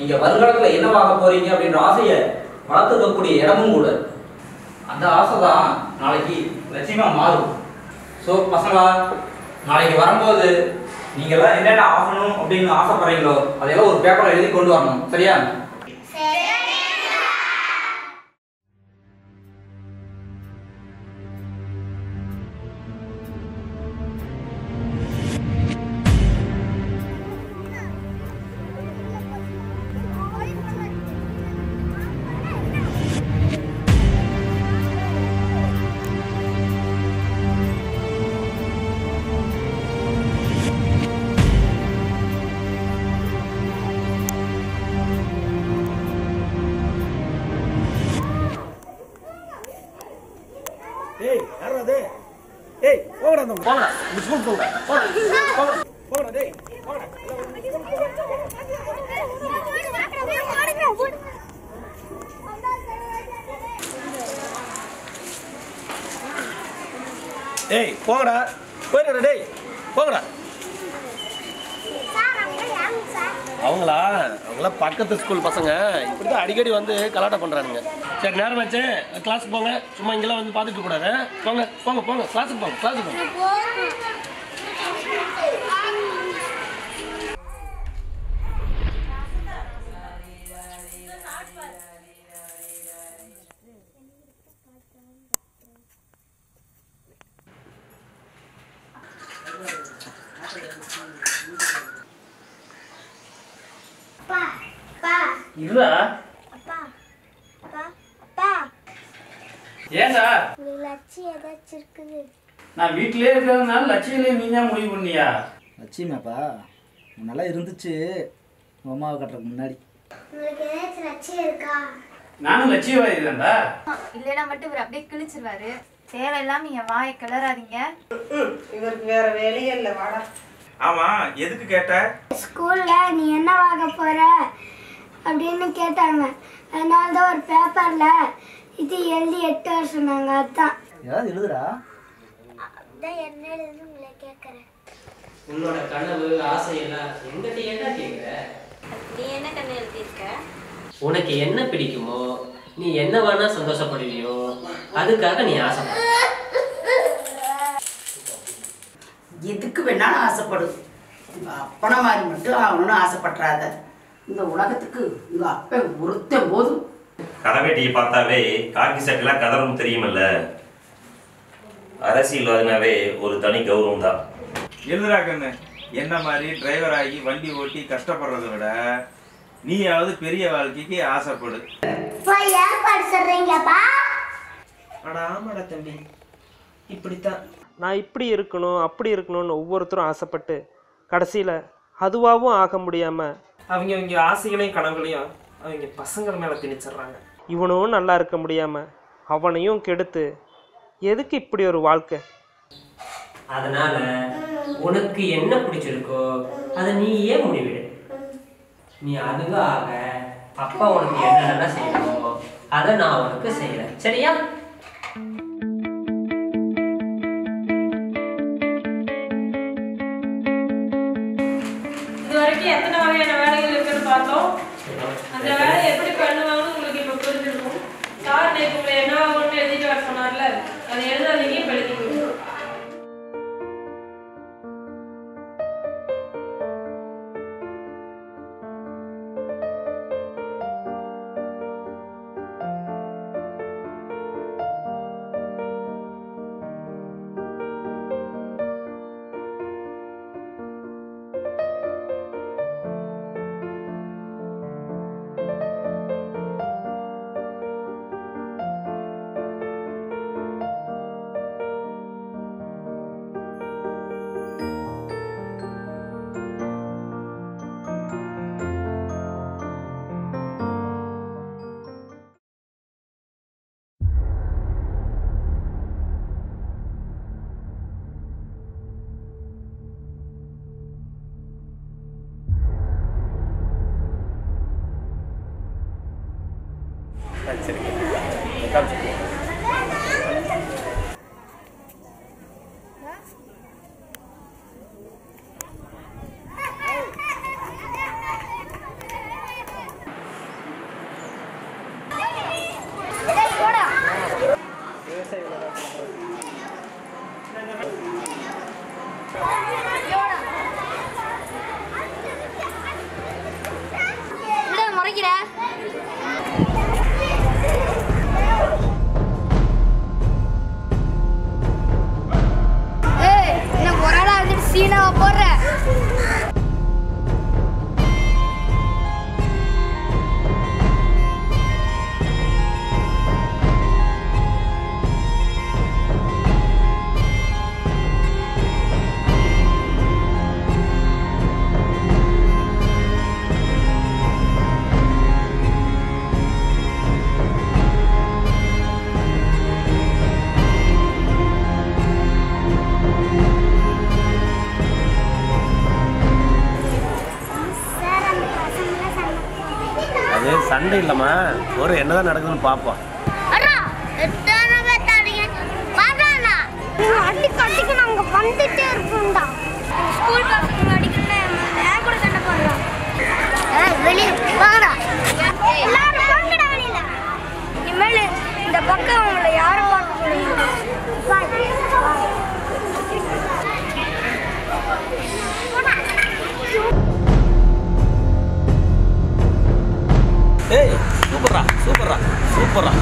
நீங்க வருங்காலத்துல என்னவாக போறீங்க அப்படின்ற ஆசையை வளர்த்துக்கக்கூடிய இடமும் கூட. அந்த ஆசை தான் நாளைக்கு லட்சியமா மாறும். ஸோ பசங்களா, நாளைக்கு வரும்போது நீங்கள்லாம் என்னென்ன ஆகணும் அப்படின்னு ஆசைப்படுறீங்களோ அதையெல்லாம் ஒரு பேப்பரில் எழுதி கொண்டு வரணும். சரியா? ஏய் யாரா டேய்? ஏய் போங்கடா அந்த போங்கடா. ஸ்கூல் போங்க. போங்கடா. போங்கடா டேய். போங்கடா. ஏய் போங்கடா. போயிடுடா டேய். போங்கடா. அவங்களாம் பக்கத்து ஸ்கூல் பசங்க இப்படி தான் அடிக்கடி வந்து கலாட்டா பண்ணுறானுங்க. சரி நேரம் ஆச்சு, கிளாஸுக்கு போங்க. சும்மா இங்கெல்லாம் வந்து பார்த்துட்டு கூடாது. போங்க போங்க போங்க, கிளாஸுக்கு போங்க, கிளாஸுக்கு போங்க. இல்ல ஏண்டா லட்சியம் ஏதாச்சும் இருக்குது? நான் வீட்டிலே இருக்கிறதுனால லட்சியிலே நீ தான் முடிவு பண்ணியா? லட்சியமாப்பா நல்லா இருந்துச்சு உங்கள் அம்மாவை கட்டுறதுக்கு முன்னாடி. உங்களுக்கு ஏதாச்சும் லட்சியம் இருக்கா? நானும் லட்சியவாதி தான்டா. இல்லைன்னா மட்டும் இவர் அப்படியே கிழிச்சிருவாரு. தேவையில்லாம நீங்க வாயை கிளறாதீங்க. இவருக்கு வேற வேலையே இல்லை. வாடா. ஆமா, எதுக்கு கேட்ட? ஸ்கூல்ல நீ என்ன வாங்க போற அப்படின்னு கேட்டாங்க. அதனால தான் ஒரு பேப்பர்ல இது எழுதி 8 வருஷம் சொன்னாங்க. அதான் ஏதாவது எழுதுடா. அதான் என்ன எழுதுன்னு உங்களை கேட்குறேன். உன்னோட கனவு ஆசை எல்லாம் எங்கிட்ட என்ன கேட்குற? நீ என்ன கண்ணு எழுதியிருக்க? உனக்கு என்ன பிடிக்குமோ, நீ என்ன வேணா சந்தோஷப்படுவியோ அதுக்காக நீ ஆசைப்பட. எதுக்கு வேணாலும் ஆசைப்படு. உங்க அப்பனை மாதிரி மட்டும் அவனும் ஆசைப்படுறாத. இந்த உலகத்துக்கு உங்க அப்ப ஒருத்த போதும். கடைவேட்டியை பார்த்தாவே காக்கி சட்டெல்லாம் கதறும் தெரியுமல்ல. அரசியல்வாதினாவே ஒரு தனி கௌரவம் தான். எழுதுறா கண்ணு. என்ன மாதிரி டிரைவர் ஆகி வண்டி ஓட்டி கஷ்டப்படுறத விட நீயாவது பெரிய வாழ்க்கைக்கு ஆசைப்படு. போய் ஏற்பாடு சொல்றீங்கப்பா? ஆமாடா தம்பி, இப்படித்தான் நான் இப்படி இருக்கணும் அப்படி இருக்கணும்னு ஒவ்வொருத்தரும் ஆசைப்பட்டு கடைசியில் அதுவாகவும் ஆக முடியாமல் அவங்க ஆசைகளையும் கனவுகளையும் அவங்க பசங்கள் மேலே திணிச்சிடுறாங்க. இவனும் நல்லா இருக்க முடியாமல் அவனையும் கெடுத்து எதுக்கு இப்படி ஒரு வாழ்க்கை? அதனால உனக்கு என்ன பிடிச்சிருக்கோ அதை நீ ஏன் முடிவிடு. நீ அதுவாக அப்பா உனக்கு என்னென்ன செய்யணுமோ அதை நான் உனக்கு செய்யறேன். சரியா? இது வரைக்கும் எத்தனை வகையான வேலைகள் இருக்குன்னு பார்த்தோம். அந்த வேலையை எப்படி பண்ணுவாங்கன்னு உங்களுக்கு இப்போ புரிஞ்சிருக்கும். சார் நேற்று உங்களை என்ன ஆகணும்னு எழுதிட்டு வர சொன்னார்ல, அதை எழுதாதீங்க, இப்போ எழுதிக்கணும். சீனாவை போடுற. அது சண்டை இல்லைம்மா, ஒரு என்னதான் நடக்குதுன்னு பார்ப்போம். அடிக்கு நாங்க வந்துட்டே இருக்கோம்டா. ஸ்கூல் பசங்க அடிக்கணும் நான் கூட சண்டை போடுறோம். வெளியே வாங்கடா, எல்லாரும் வாங்கடா வெளியில. இனிமேல் இந்த பக்கம் உங்களை யாரும் பார்க்க முடியாது. ஏய் சூப்பரா சூப்பரா சூப்பரா.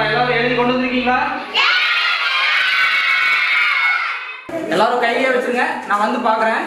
எல்லாரும் எழுதி கொண்டு வந்திருக்கீங்களா? எல்லாரும் கையிலே வச்சிருங்க, நான் வந்து பார்க்குறேன்.